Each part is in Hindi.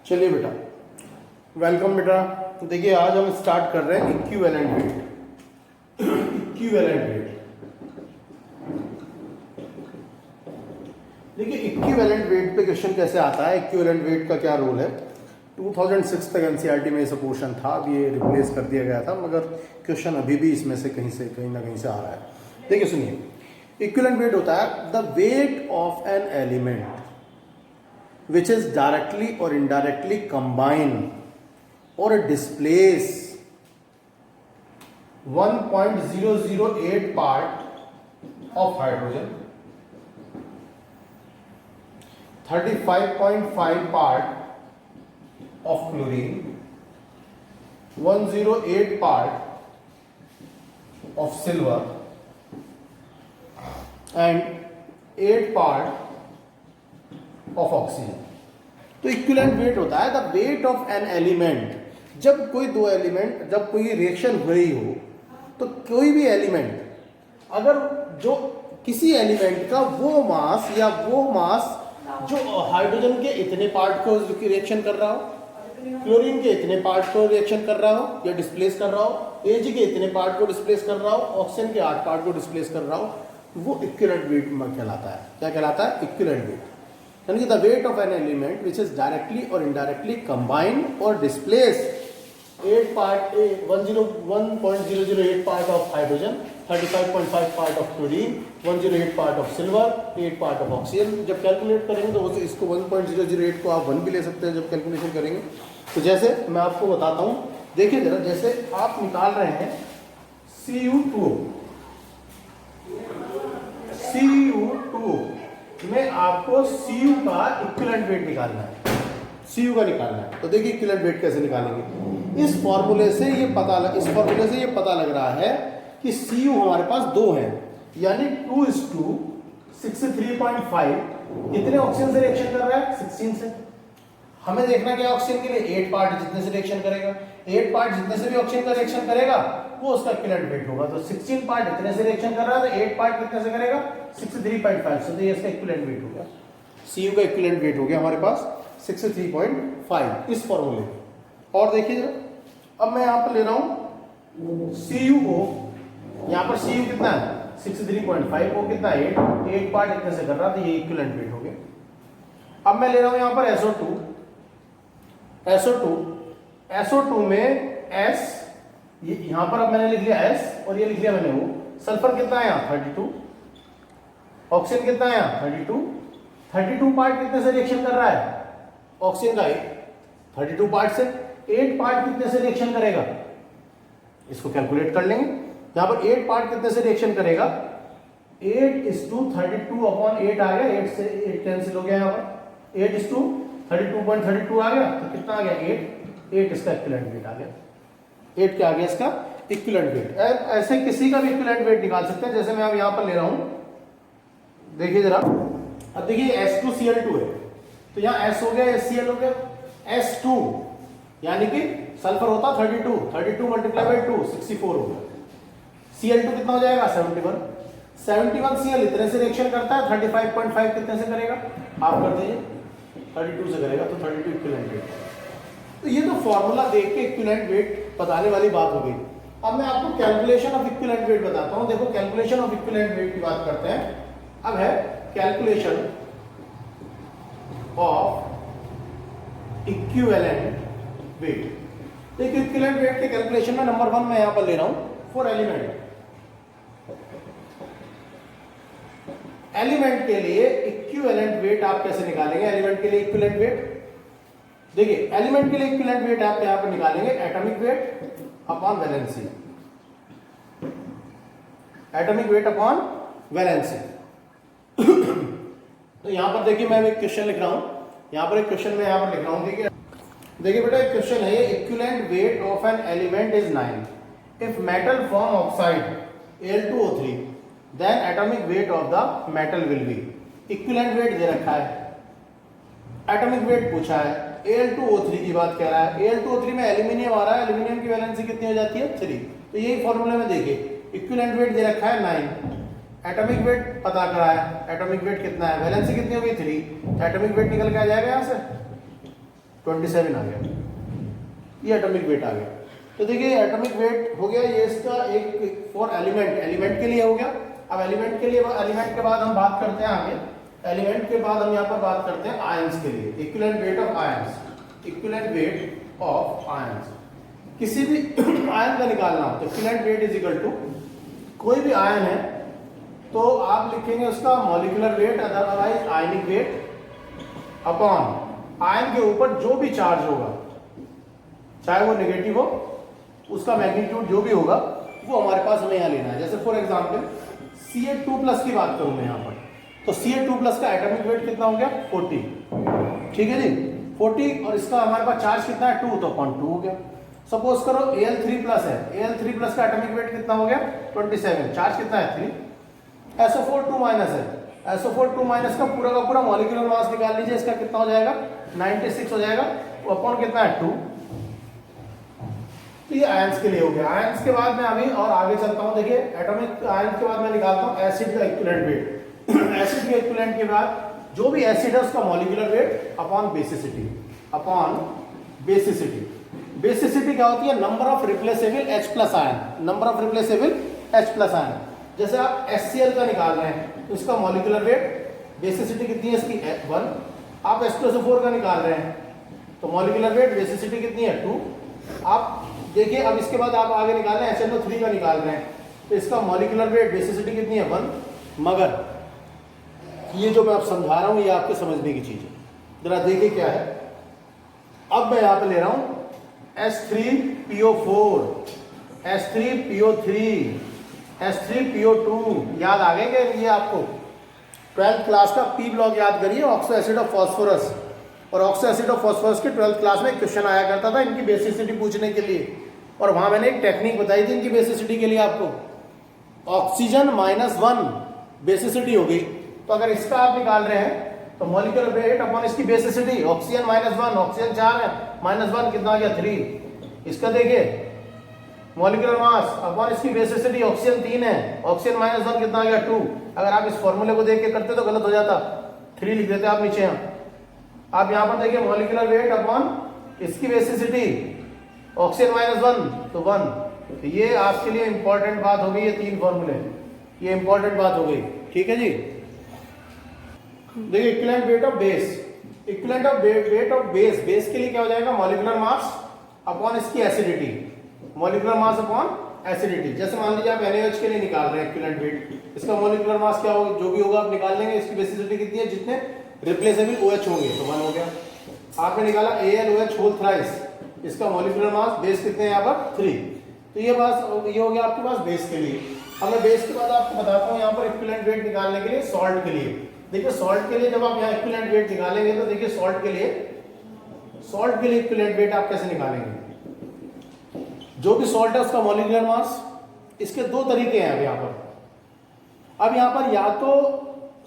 चलिए बेटा, वेलकम बेटा। देखिए आज हम स्टार्ट कर रहे हैं इक्विवेलेंट वेट। इक्विवेलेंट वेट, देखिए इक्विवेलेंट वेट पे क्वेश्चन कैसे आता है, इक्विवेलेंट वेट का क्या रोल है। 2006 तक एनसीईआरटी में ये पोर्शन था, अब ये रिप्लेस कर दिया गया था, मगर क्वेश्चन अभी भी इसमें से कहीं ना कहीं से आ रहा है। देखिए सुनिए, इक्विवेलेंट वेट होता है the wait of an element which is directly or indirectly combine or displace 1.008 part of hydrogen, 35.5 part of chlorine, 108 part of silver and 8 part of oxygen. तो इक्विवेलेंट वेट होता है the wait of an element. जब कोई दो एलिमेंट, जब कोई रिएक्शन हुई हो तो कोई भी एलिमेंट अगर जो किसी एलिमेंट का वो मास या वो मास जो हाइड्रोजन के इतने पार्ट को रिएक्शन कर रहा हो, क्लोरीन के इतने पार्ट को रिएक्शन कर रहा हो या डिस्प्लेस कर रहा हो, एजी के इतने पार्ट को डिस्प्लेस कर रहा हो, ऑक्सीजन के 8 पार्ट को डिस्प्लेस कर रहा हो, वो इक्विवेलेंट वेट कहलाता है। क्या कहलाता है? Equivalent wait. यानी कि the wait of an element which is directly और इनडायरेक्टली कंबाइन और displace 1.008 part of hydrogen, 35.5 part of chlorine, 108 part of silver, 8 part of oxygen. जब कैलकुलेट करेंगे तो इसको 1.008 को आप 1 भी ले सकते हैं जब कैलकुलेशन करेंगे। तो जैसे मैं आपको बताता हूँ, देखिए जरा, जैसे आप निकाल रहे हैं CU2 में आपको Cu का इक्विवेलेंट वेट निकालना है, Cu का निकालना है। तो देखिए इक्विवेलेंट वेट कैसे निकालेंगे। इस फॉर्मूले से ये पता लग रहा है कि Cu हमारे पास 2 है, यानी 2:63.5 कितने ऑक्सीजन से रिएक्शन कर रहा है? 16 से। हमें देखना क्या ऑक्सीजन के लिए 8 पार्ट जितने से रिएक्शन करेगा, 8 पार्ट जितने से भी ऑक्सीजन का रिएक्शन करेगा वो उसका इक्विवेलेंट वेट होगा। तो 16 पार्ट इतने से रिएक्शन कर रहा है तो 8 पार्ट कितने से करेगा? 63.5 से। तो ये इसका इक्विवेलेंट वेट हो गया, Cu का इक्विवेलेंट वेट हो गया हमारे पास 63.5 इस फॉर्मूले में। और देखिए जरा, अब मैं यहां पर ले रहा हूं Cu को, यहां पर Cu कितना है? 63.5 को कितना? 8 पार्ट इतने से कर रहा था, ये इक्विवेलेंट वेट हो गया। अब मैं ले रहा हूं यहां पर SO2 में S, ये यहां पर अब मैंने लिख लिया S और ये लिख लिया मैंने O। सल्फर कितना है यहाँ? 32। ऑक्सीजन कितना है यहाँ? 32 पार्ट कितने से रिएक्शन कर रहा है? ऑक्सीजन का 32 पार्ट से। 8 पार्ट कितने से रिएक्शन करेगा? इसको कैलकुलेट कर लेंगे। यहाँ पर 8 पार्ट कितने से रिएक्शन करेगा? 8:32/8 आ गया, 8 से 8 कैंसिल हो गया, यहाँ पर 8:32.32 आ गया। तो कितना आ गया? 8 इसका इक्विवेलेंट वेट आ गया। 8 क्या आ गया इसका? Equivalent wait. ऐसे किसी का भी इक्विवेलेंट वेट निकाल सकते हैं। जैसे मैं अब यहाँ पर ले रहा हूँ, देखिए जरा, अब देखिए S2Cl2 है, तो यहाँ S हो गया, SCl हो गया, S2 यानी कि सल्फर होता 32 मल्टीप्लाई बाई 2 64 हो गया। Cl2 कितना हो जाएगा? 71 Cl इतने से रिएक्शन करता है, 35.5 कितने से करेगा? आप कर दीजिए, 32 से करेगा, तो 32 इक्विवेलेंट वेट। तो ये तो फॉर्मूला देख के इक्विवेलेंट वेट बताने वाली बात हो गई। अब मैं आपको कैलकुलेशन ऑफ इक्विवेलेंट वेट बताता हूं। देखो कैलकुलेशन ऑफ इक्विवेलेंट वेट की बात करते हैं। अब है कैलकुलेशन ऑफ इक्विवेलेंट वेट। देखिए इक्विवेलेंट वेट के कैलकुलेशन में नंबर 1 मैं यहां पर ले रहा हूं फॉर एलिमेंट के लिए इक्विवेलेंट वेट आप कैसे निकालेंगे? एलिमेंट के लिए इक्विवेलेंट वेट, देखिए एलिमेंट के लिए इक्विवेलेंट वेट आप यहां पर निकालेंगे atomic weight upon valency. Atomic weight upon valency. तो यहां पर देखिए मैं एक क्वेश्चन लिख रहा हूं, यहां पर एक क्वेश्चन में यहां पर लिख रहा हूं। देखिए बेटा एक क्वेश्चन है, equivalent weight of an element is 9 if metal form oxide Al2O3 then atomic weight of the metal will be. Equivalent weight दे रखा है, एटॉमिक वेट पूछा है, Al2O3 की बात कह रहा है। Al2O3 में एल्यूमिनियम आ रहा है, एल्यूमिनियम की वैलेंसी कितनी हो जाती है? 3। तो यही फॉर्मूले में देखिए इक्विवेलेंट वेट दे रखा है 9, एटॉमिक वेट पता करा है, एटॉमिक वेट कितना है, वैलेंसी कितनी होगी 3, एटॉमिक वेट निकल के आ जाएगा यहाँ से 27 आ गया, ये एटॉमिक वेट आ गया। तो देखिए एटॉमिक वेट हो गया ये इसका एक फॉर एलिमेंट के लिए हो गया। अब एलिमेंट के बाद हम बात करते हैं आगे, एलिमेंट के बाद हम यहाँ पर बात करते हैं आयंस के लिए, equivalent weight of ions, equivalent weight of ions. किसी भी आयन का निकालना हो तो equivalent weight is equal to, कोई भी आयन है तो आप लिखेंगे उसका molecular weight otherwise ionic weight upon ion के ऊपर जो भी चार्ज होगा, चाहे वो नेगेटिव हो, उसका मैग्नीट्यूड जो भी होगा वो हमारे पास हमें यहाँ लेना है। जैसे फॉर एग्जांपल Ca2+ की बात करूं मैं यहाँ पर, तो Ca2+ का एटॉमिक वेट कितना हो गया 40, ठीक है जी 40, और इसका हमारे पास चार्ज कितना है 2, तो अपॉन 2 हो गया। सपोज करो Al3+ है, Al3+ का एटॉमिक वेट कितना हो गया 27, चार्ज कितना है 3। SO4 2- है, SO4 2- का पूरा मॉलिक्यूलर मास निकाल लीजिए, इसका कितना हो जाएगा 96 हो जाएगा, वो अपॉन कितना है 2। तो ये आयंस के लिए हो गया। आयंस के बाद मैं अभी और आगे चलता हूं, देखिए एटॉमिक आयंस के बाद मैं निकालता हूं एसिड का इक्विवेलेंट वेट। एसिड के इक्विवेलेंट के बाद जो भी एसिड है उसका molecular weight upon basicity, upon basicity. Basicity क्या होती है, number of replaceable H+ ion, number of replaceable H+ ion. जैसे आप HCl का निकाल रहे हैं तो इसका मॉलिक्यूलर वेट बेसिसिटी कितनी है इसकी 1। आप H2SO4 का निकाल रहे हैं तो मॉलिक्यूलर वेट बेसिसिटी कितनी है 2। आप देखिए अब इसके बाद आप आगे निकाल रहे हैं HNO3 का निकाल रहे हैं तो इसका मॉलिक्यूलर वेट बेसिसिटी कितनी है 1। मगर ये जो मैं आप समझा रहा हूं ये आपके समझने की चीज है, जरा देखिए क्या है। अब मैं यहां पे ले रहा हूं H3PO4, H3PO3, H3PO2, याद आ गए क्या ये आपको? 12th क्लास का P ब्लॉक याद करिए, ऑक्सो एसिड ऑफ फास्फोरस, और ऑक्सो एसिड ऑफ फास्फोरस के 12th क्लास में क्वेश्चन आया करता था इनकी बेसिसिटी पूछने के लिए, और वहां मैंने एक टेक्निक बताई थी इनकी बेसिसिटी के लिए आपको। ऑक्सीजन -1 बेसिसिटी हो गई, तो अगर इसका आप निकाल रहे हैं तो मॉलिक्यूलर वेट अपॉन इसकी बेसिसिटी, ऑक्सीजन -1, ऑक्सीजन 4 है, -1 कितना आ गया 3। इसका देखिए मॉलिक्यूलर मास अपॉन इसकी बेसिसिटी, ऑक्सीजन 3 है, ऑक्सीजन -1 कितना आ गया 2। अगर आप इस फॉर्मूले को देख के करते तो गलत हो जाता, 3 लिख देते आप नीचे। यहाँ आप यहाँ पर देखिए मॉलिक्यूलर वेट अपॉन इसकी बेसिसिटी, ऑक्सीजन -1 तो 1। तो ये आपके लिए इंपॉर्टेंट बात हो गई, ये 3 फॉर्मूले, ये इंपॉर्टेंट बात हो गई, ठीक है जी। देखिए equivalent weight of base, equivalent of weight of base, base के लिए क्या हो जाएगा मॉलिक्यूलर मास अपॉन इसकी acidity, molecular mass upon acidity. जैसे मान लीजिए आप NaOH के लिए निकाल रहे हैं इक्विवेलेंट वेट, इसका मॉलिक्यूलर मास क्या होगा, जो भी होगा आप निकाल लेंगे, इसकी बेसिसिटी कितनी है, जितने रिप्लेसेबल OH होंगे तो 1 हो गया। आपने निकाला AlOH होल थ्राइस, इसका मॉलिक्यूलर मास बेस कितने हैं यहाँ पर 3। तो ये हो गया आपके पास बेस के लिए। अब मैं बेस के बाद आपको बताता हूँ यहाँ पर इक्विवेलेंट वेट निकालने के लिए सॉल्ट के लिए। देखिए सॉल्ट के लिए जब आप यहाँ इक्विवेलेंट वेट निकालेंगे तो देखिए सॉल्ट के लिए इक्विवेलेंट वेट आप कैसे निकालेंगे। जो भी सॉल्ट है उसका मॉलिक्यूलर मास, इसके 2 तरीके हैं अब यहाँ पर। अब यहाँ पर या तो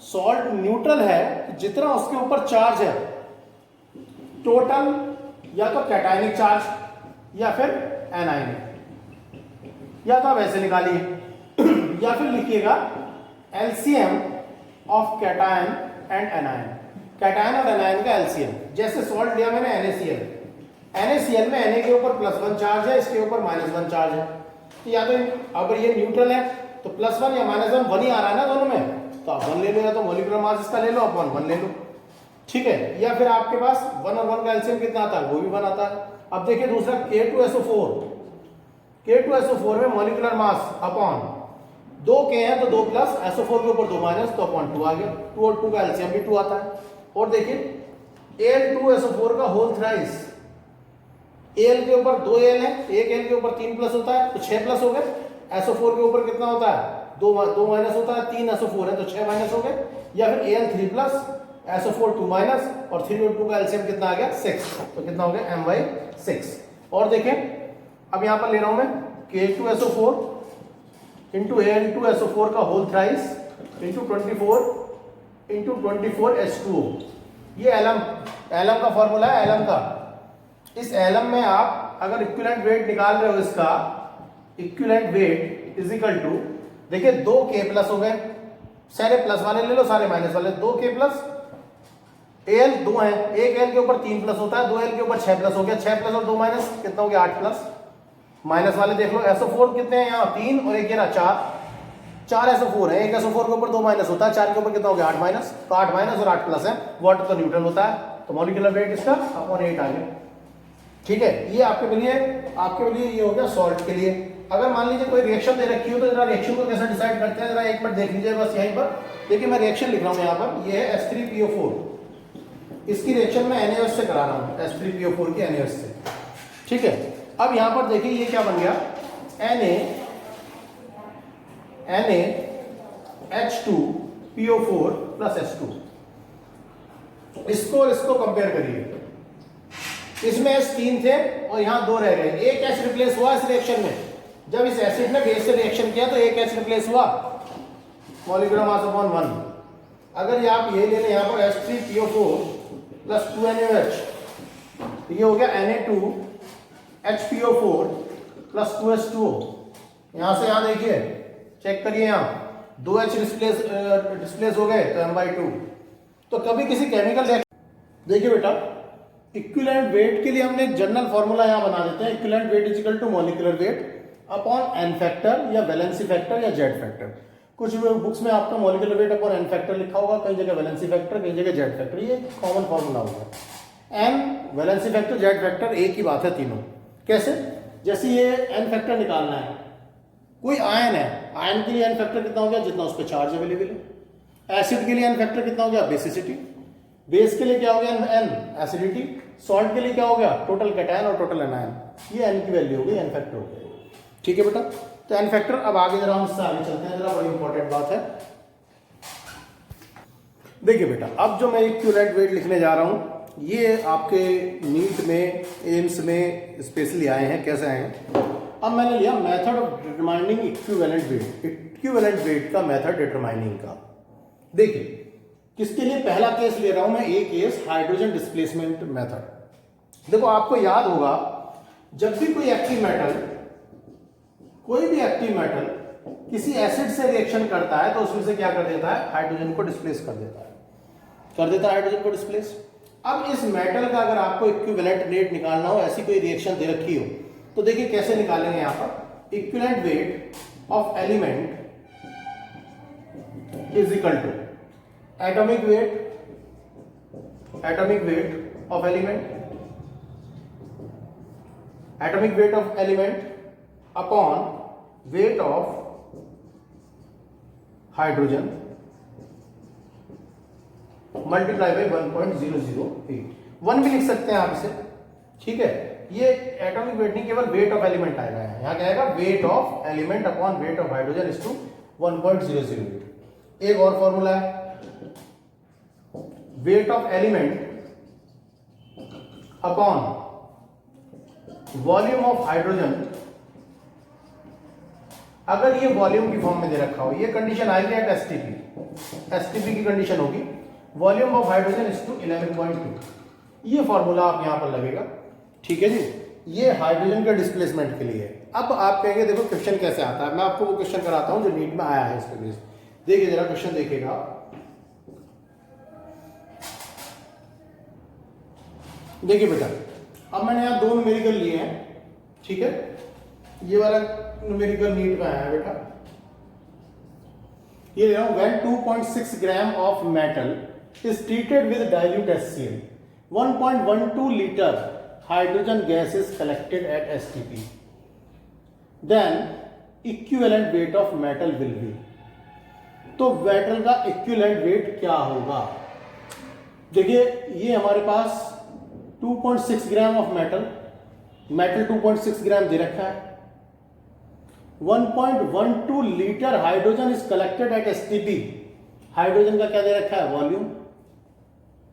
सॉल्ट न्यूट्रल है, जितना उसके ऊपर चार्ज है टोटल, या तो कैटायनिक चार्ज या फिर एनायनिक, या तो आप ऐसे निकालिए या फिर लिखिएगा LCM of cation and anion, cation और एनायन का LCM। जैसे सॉल्ट लिया मैंने NaCl में Na के ऊपर +1 चार्ज है, इसके ऊपर -1 चार्ज है। तो या तो अगर ये न्यूट्रल है तो +1 या -1 1 ही आ रहा है ना दोनों में, तो आप 1 ले लो, या तो मॉलिक्यूलर मास इसका ले लो अपॉन 1 ले लो, ठीक है। या फिर आपके पास 1 और 1 का एलसीएम कितना आता है, वो भी 1 आता है। अब देखिए दूसरा K2SO4 में मॉलिक्यूलर मास अपॉन 2 K है तो 2 प्लस, SO4 के ऊपर 2 माइनस, तो अपॉन 2 आ गया। 2 और 2 का एलसीएम भी 2 आता है। और देखिए Al2SO4 का होल थ्राइस, Al के ऊपर 2 Al है, एक Al के ऊपर 3 प्लस होता है तो 6 प्लस हो गए। SO4 के ऊपर कितना होता है, 2 माइनस होता है, 3 SO4 है तो 6 माइनस हो गए। या फिर Al3 प्लस, SO4 2 माइनस, और 3 और 2 का एलसीएम कितना आ गया 6, तो कितना हो गया m/6। और देखें अब यहां पर ले रहा हूं मैं K2SO4 इंटू Al2SO4 का होल थ्राइस इंटू 24 H2O। ये एलम का फॉर्मूला है, एलम का। इस एलम में आप अगर इक्विवेलेंट वेट निकाल रहे हो, इसका equivalent weight is equal to, देखिए 2 K प्लस हो गए, सारे प्लस वाले ले लो, सारे माइनस वाले, 2 K प्लस एल 2 है, एक एल के ऊपर 3 प्लस होता है, 2 एल के ऊपर 6 प्लस हो गया, 6 प्लस और 2 माइनस कितना हो गया 8 प्लस। माइनस वाले देख लो, SO4 कितने हैं यहाँ 3 और एक ये रहा 4 SO4 है, एक SO4 के ऊपर 2 माइनस होता है, 4 के ऊपर कितना हो गया 8 माइनस, तो 8 माइनस और 8 प्लस है, वाटर तो न्यूट्रल होता है, तो मॉलिक्यूलर वेट इसका अपॉन 8 आ गया। ठीक है, ये आपके लिए ये हो गया सॉल्ट के लिए। अगर मान लीजिए कोई रिएक्शन दे रखी हो तो जरा रिएक्शन को कैसे डिसाइड करते हैं जरा एक मिनट देख लीजिए बस यहीं पर। देखिए मैं रिएक्शन लिख रहा हूँ यहाँ पर, ये है H3PO4, इसकी रिएक्शन मैं NaOH से करा रहा हूँ, H3PO4 की NaOH से। ठीक है, अब यहाँ पर देखिए ये क्या बन गया, NaH2PO4 प्लस H2। इसको और इसको कंपेयर करिए, इसमें H3 थे और यहाँ 2 रह गए, एक H रिप्लेस हुआ इस रिएक्शन में। जब इस एसिड ने बेस से रिएक्शन किया तो एक H रिप्लेस हुआ, मॉलिक्यूलर मास अपॉन 1। अगर आप ये ले लें यहाँ पर H3PO4 प्लस 2NaOH, तो ये हो गया Na2HPO4 प्लस 2H2O। यहाँ से यहाँ देखिए, चेक करिए, यहाँ 2H डिस्प्लेस हो गए तो M/2। तो कभी किसी केमिकल रिएक्शन, देखिए बेटा इक्विवेलेंट वेट के लिए हमने एक जनरल फॉर्मूला यहाँ बना देते हैं, equivalent weight is equal to molecular weight upon N factor या वैलेंसी फैक्टर या जेड फैक्टर। कुछ बुक्स में आपका molecular weight upon N factor लिखा होगा, कई जगह वैलेंसी फैक्टर, कई जगह जेड फैक्टर, ये कॉमन फॉर्मूला होगा। N, valency factor, Z factor एक ही बात है तीनों। कैसे? जैसे ये एन फैक्टर निकालना है, कोई आयन है, आयन के लिए एन फैक्टर कितना हो गया जितना उस पर चार्ज अवेलेबल है। एसिड के लिए एन फैक्टर कितना हो गया बेसिसिटी, बेस के लिए क्या हो गया एन एसिडिटी, सॉल्ट के लिए क्या हो गया टोटल कैटायन और टोटल एनायन, ये एन की वैल्यू हो गई, एन फैक्टर हो गया। ठीक है बेटा, तो एन फैक्टर। अब आगे जरा हम इससे आगे चलते हैं, जरा बड़ी इंपॉर्टेंट बात है। देखिए बेटा, अब जो मैं इक्विवेलेंट वेट लिखने जा रहा हूं, ये आपके नीट में, एम्स में स्पेशली आए हैं। कैसे आए हैं? अब मैंने लिया method of determining equivalent weight, equivalent weight का मेथड डिटरमाइनिंग का। देखिए किसके लिए पहला केस ले रहा हूं मैं, एक केस हाइड्रोजन डिस्प्लेसमेंट मेथड। देखो आपको याद होगा, जब भी कोई एक्टिव मेटल, कोई भी एक्टिव मेटल किसी एसिड से रिएक्शन करता है तो उसमें से क्या कर देता है, हाइड्रोजन को डिस्प्लेस कर देता है, हाइड्रोजन को डिस्प्लेस। अब इस मेटल का अगर आपको इक्विवेलेंट वेट निकालना हो, ऐसी कोई रिएक्शन दे रखी हो, तो देखिए कैसे निकालेंगे। यहां पर equivalent weight of element is equal to atomic weight of element upon weight of hydrogen multiply by 1.008। 1 भी लिख सकते हैं आप इसे। ठीक है, ये एटॉमिक वेट नहीं, केवल वेट ऑफ एलिमेंट आएगा, यहाँ क्या आएगा, weight of element upon weight of hydrogen is to 1.008। एक और फॉर्मूला है, weight of element upon volume of hydrogen. अगर ये वॉल्यूम की फॉर्म में दे रखा हो, ये कंडीशन आएगी एट एसटीपी की कंडीशन होगी, volume of hydrogen is to 11.2। ये फॉर्मूला आप यहां पर लगेगा। ठीक है जी, ये हाइड्रोजन के डिस्प्लेसमेंट के लिए। अब आप कहेंगे देखो क्वेश्चन कैसे आता है, मैं आपको वो क्वेश्चन कराता हूं जो नीट में आया है इस पे। देखिए जरा क्वेश्चन देखिएगा, देखिए बेटा, अब मैंने यहां 2 न्यूमेरिकल लिए हैं। ठीक है, ये वाला न्यूमेरिकल नीट में आया है बेटा, ये ले रहा हूं, when 2.6 gram of metal is treated with dilute HCl, 1.12 liter hydrogen gas is collected at STP, then equivalent weight of metal will be। तो मेटल का इक्विवेलेंट वेट क्या होगा? देखिए ये हमारे पास 2.6 ग्राम ऑफ मेटल 2.6 ग्राम दे रखा है, 1.12 litre hydrogen is collected at STP. Hydrogen का क्या दे रखा है, वॉल्यूम।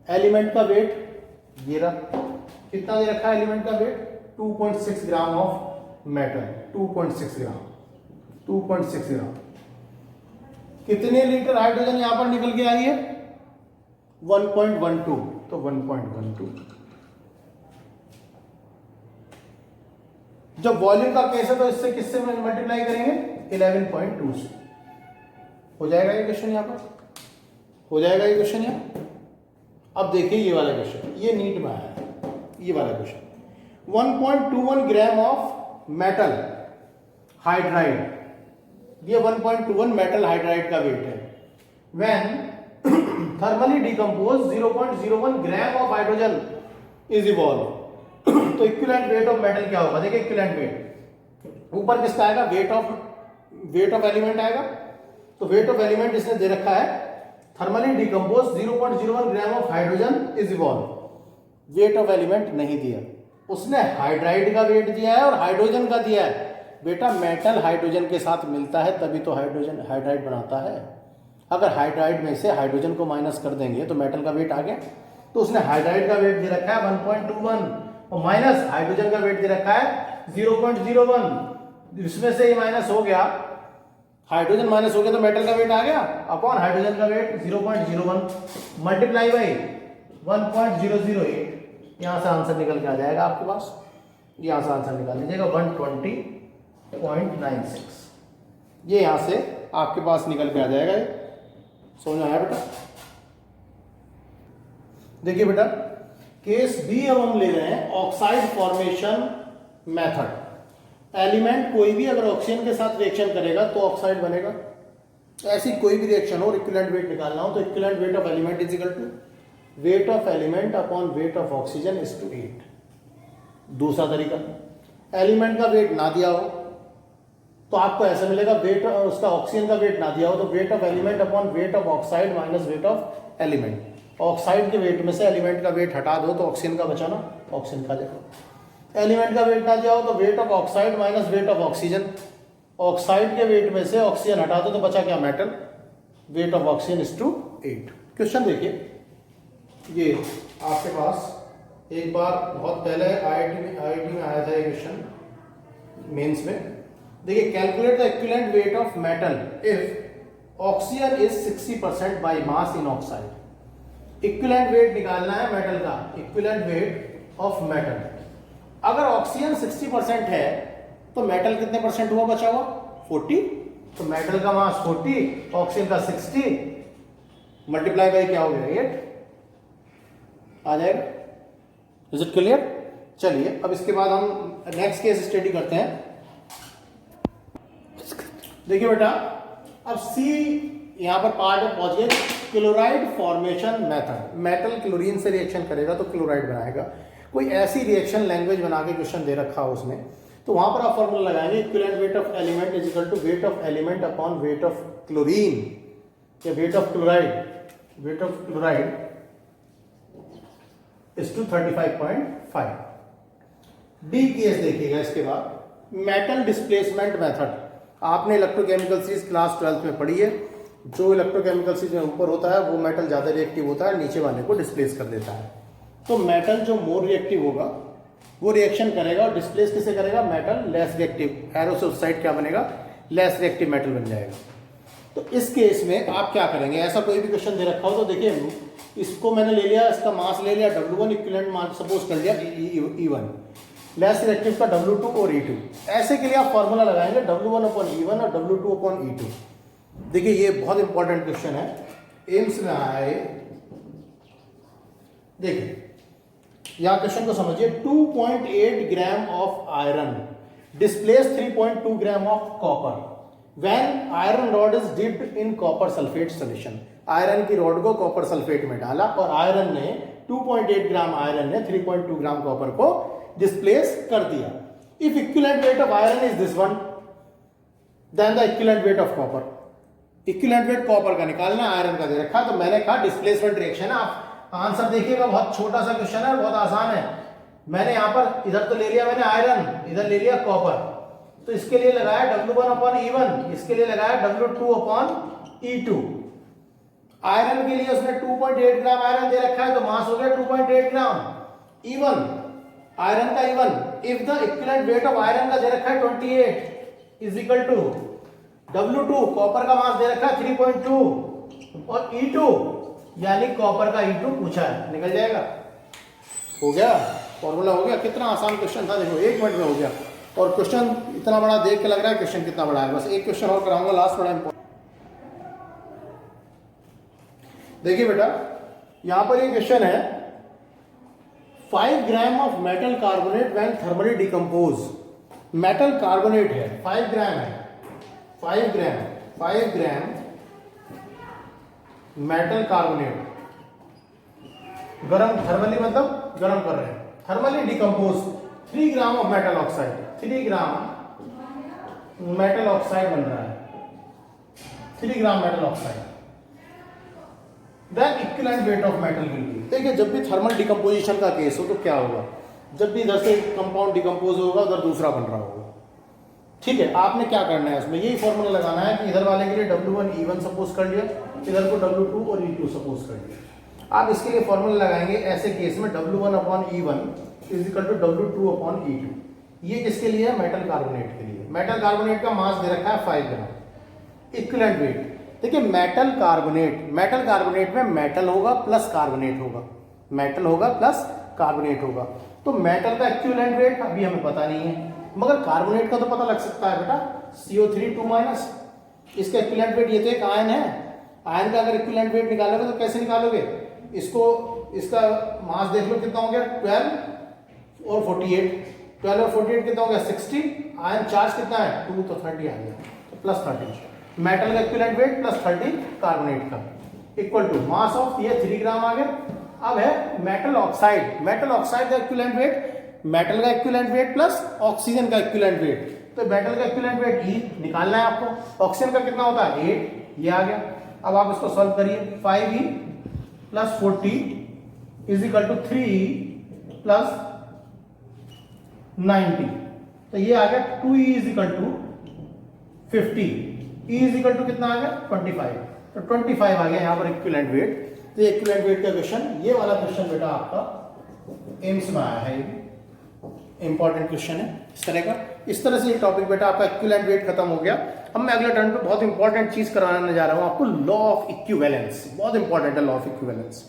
एलिमेंट का वेट ये रहा, कितना दे रखा है एलिमेंट का वेट, 2.6 ग्राम ऑफ मेटल, 2.6 ग्राम। कितने लीटर हाइड्रोजन यहां पर निकल के आई है, 1.12, तो 1.12। जब वॉल्यूम का केस है तो इससे किससे मल्टीप्लाई करेंगे, 11.2 से। हो जाएगा ये क्वेश्चन, यहां पर हो जाएगा ये क्वेश्चन। यहाँ अब देखिए ये वाला क्वेश्चन, ये नीट में आया है ये वाला question. 1.21 gram of metal hydride, ये 1.21 मेटल हाइड्राइड का वेट है। When thermally decompose 0.01 gram of hydrogen is evolve, तो इक्विवेलेंट वेट ऑफ मेटल क्या होगा? देखिए इक्विवेलेंट वेट ऊपर किसका आएगा? वेट ऑफ एलिमेंट आएगा। तो वेट ऑफ एलिमेंट इसने दे रखा है, thermally decompose 0.01 gram of hydrogen is evolve. Wait of element नहीं दिया उसने, हाइड्राइड का वेट दिया है और हाइड्रोजन का दिया है। बेटा मेटल हाइड्रोजन के साथ मिलता है तभी तो हाइड्रोजन हाइड्राइड बनाता है। अगर हाइड्राइड में से हाइड्रोजन को माइनस कर देंगे तो मेटल का वेट आ गया। तो उसने हाइड्राइड का वेट दे रखा है 1.21 और माइनस हाइड्रोजन का वेट दे रखा है 0.01। इसमें से ये माइनस हो गया, हाइड्रोजन माइनस हो गया तो मेटल का वेट आ गया अपॉन हाइड्रोजन का वेट 0.01 मल्टीप्लाई बाई 1.008। यहां से आंसर निकल के आ जाएगा आपके पास, यहां से आंसर निकाल लीजिएगा 120.96। ये यहां से आपके पास निकल के आ जाएगा। समझ में आया बेटा? देखिए बेटा केस बी अब हम ले रहे हैं ऑक्साइड फॉर्मेशन मेथड। एलिमेंट कोई भी अगर ऑक्सीजन के साथ रिएक्शन करेगा तो ऑक्साइड बनेगा। ऐसी कोई भी रिएक्शन हो, इक्विवेलेंट वेट निकालना हो तो equivalent weight of element is equal to weight of element upon weight of oxygen is to 8। दूसरा तरीका, एलिमेंट का वेट ना दिया हो तो आपको ऐसा मिलेगा, वेट उसका ऑक्सीजन का वेट ना दिया हो तो weight of element upon weight of oxide minus weight of element. Oxide के वेट में से एलिमेंट का वेट हटा दो तो ऑक्सीजन का बचा ना, ऑक्सीजन का देखो। एलिमेंट का वेट ना दिया हो तो weight of oxide minus weight of oxygen. Oxide के वेट में से ऑक्सीजन हटा दो तो बचा क्या? Metal. Weight of oxygen is to 8। Question देखिए, ये आपके पास एक बार बहुत पहले आईआईटी में आया था ये क्वेश्चन मेंस में। देखिए calculate the equivalent weight of metal if oxygen is 60% by mass in oxide. Equivalent weight निकालना है मेटल का, इक्विवेलेंट वेट ऑफ मेटल। अगर ऑक्सीजन 60% है तो मेटल कितने परसेंट हुआ बचा हुआ? 40। तो मेटल का मास 40, ऑक्सीजन का 60, मल्टीप्लाई बाय क्या हो गया? 8 आ जाएगा। Is it clear? चलिए अब इसके बाद हम नेक्स्ट केस स्टडी करते हैं। देखिए बेटा अब सी यहां पर पार्ट में पहुंच गए, chloride formation method. Metal chlorine से रिएक्शन करेगा तो क्लोराइड बनाएगा। कोई ऐसी रिएक्शन लैंग्वेज बना के क्वेश्चन दे रखा हो उसने, तो वहां पर आप फॉर्मूला लगाएंगे equivalent weight of element is equal to weight of element upon weight of chlorine या weight of chloride. Weight of chloride is to 35.5। D case देखिएगा इसके बाद, मेटल डिस्प्लेसमेंट मेथड। आपने इलेक्ट्रोकेमिकल सीरीज क्लास 12th में पढ़ी है। जो इलेक्ट्रोकेमिकल सीरीज में ऊपर होता है वो मेटल ज्यादा रिएक्टिव होता है, नीचे वाले को डिस्प्लेस कर देता है। तो मेटल जो मोर रिएक्टिव होगा वो रिएक्शन करेगा और डिस्प्लेस किसे करेगा? Metal less reactive. एरो से उस साइड क्या बनेगा? लेस रिएक्टिव मेटल बन जाएगा। तो इस केस में आप क्या करेंगे? ऐसा कोई भी क्वेश्चन दे रखा हो तो देखिए, इसको मैंने ले लिया, इसका मास ले लिया W1, इक्विवेलेंट मान सपोज कर लिया E1, लेस रिएक्टिव का W2 और E2। ऐसे के लिए आप फॉर्मूला लगाएंगे W1 अपॉन E1 और W2 अपॉन E2। देखिए ये बहुत इंपॉर्टेंट क्वेश्चन है, एम्स में आया है। देखिए यहां क्वेश्चन को समझिए। 2.8 gram of iron displace 3.2 gram of copper when iron rod is dipped in copper sulphate solution. Iron की रॉड को कॉपर सल्फेट में डाला और आयरन ने 2.8 ग्राम आयरन ने 3.2 ग्राम कॉपर को डिस्प्लेस कर दिया। If equivalent weight of iron is this one, then the equivalent weight of copper. Equivalent weight copper का निकालना, आयरन का दे रखा, तो मैंने कहा डिस्प्लेसमेंट रिएक्शन। आप आंसर देखिएगा, बहुत छोटा सा क्वेश्चन है, बहुत आसान है। मैंने यहां पर इधर तो ले लिया मैंने आयरन, इधर ले लिया कॉपर, तो इसके लिए लगाया W1 अपॉन E1, इसके लिए लगाया W2 अपॉन E2। आयरन के लिए उसने 2.8 ग्राम आयरन दे रखा है तो मास हो गया 2.8 ग्राम। E1 आयरन का E1, if the equivalent weight of iron का दे रखा है 28 is equal to W2 copper का मास दे रखा है 3.2 और E2 यानी कॉपर का E2 पूछा है, निकल जाएगा। हो गया, फॉर्मूला हो गया। कितना आसान क्वेश्चन था, देखो 1 मिनट में हो गया। और क्वेश्चन इतना बड़ा देख के लग रहा है क्वेश्चन कितना बड़ा है। बस एक क्वेश्चन और कराऊंगा, लास्ट बड़ा इंपॉर्टेंट। देखिए बेटा यहां पर ये क्वेश्चन है 5 gram of metal carbonate when thermally decompose. Metal carbonate है, 5 ग्राम है, 5 ग्राम मेटल कार्बोनेट गरम, थर्मली मतलब गरम कर रहे हैं, thermally decompose 3 gram of metal oxide, 3 gram metal oxide बन रहा है, 3 gram metal oxide. Then equivalent weight of metal will be. देखिए जब भी थर्मल डिकम्पोजिशन का केस हो तो क्या होगा, जब भी इधर से कंपाउंड डिकम्पोज होगा उधर दूसरा बन रहा होगा, ठीक है। आपने क्या करना है उसमें, यही फॉर्मूला लगाना है कि इधर वाले के लिए W1 E1 सपोज कर लिया, इधर को W2 और E2 सपोज कर लिया। आप इसके लिए फॉर्मूला लगाएंगे ऐसे केस में W1 upon E1 is equal to W2 upon E2। ये किसके लिए है, मेटल कार्बोनेट के लिए। मेटल कार्बोनेट का मास दे रखा है 5 ग्राम। इक्विवेलेंट वेट देखिए, मेटल कार्बोनेट में मेटल होगा प्लस कार्बोनेट होगा, मेटल होगा प्लस कार्बोनेट होगा। तो मेटल का इक्विवेलेंट वेट अभी हमें पता नहीं है, मगर कार्बोनेट का तो पता लग सकता है बेटा, CO3 2-। इसका इक्विवेलेंट वेट ये तो एक आयन है, आयन का अगर इक्विवेलेंट वेट निकालोगे तो कैसे निकालोगे, इसको इसका मास देख लो कितना हो गया 12 और 48, 12 और 48 कितना हो गया 60, आयन चार्ज कितना है 2 तो 30 आ गया, तो प्लस 30 मेटल का इक्विवेलेंट वेट प्लस 30 कार्बोनेट का इक्वल टू मास ऑफ ये 3 ग्राम आ गया। अब है मेटल ऑक्साइड का इक्विवेलेंट वेट, मेटल का इक्विवेलेंट वेट प्लस ऑक्सीजन का इक्विवेलेंट वेट। तो मेटल का इक्विवेलेंट वेट E निकालना है आपको, ऑक्सीजन का कितना होता है 8, ये आ गया। अब आप इसको सॉल्व करिए, 5E plus 40 is equal to 3E plus 90, तो ये आ गया 2E is equal to 50, E is equal to कितना आ गया 25, तो 25 आ गया यहाँ पर इक्विवेलेंट वेट। तो इक्विवेलेंट वेट का क्वेश्चन, ये वाला क्वेश्चन बेटा आपका एम्स में आया है, ये इंपॉर्टेंट क्वेश्चन है इस तरह का। इस तरह से ये टॉपिक बेटा आपका इक्विवेलेंट वेट खत्म हो गया। अब मैं अगले टर्न पे बहुत इंपॉर्टेंट चीज कराने जा रहा हूं आपको, लॉ ऑफ इक्विवेलेंस। बहुत इंपॉर्टेंट है लॉ ऑफ इक्विवेलेंस।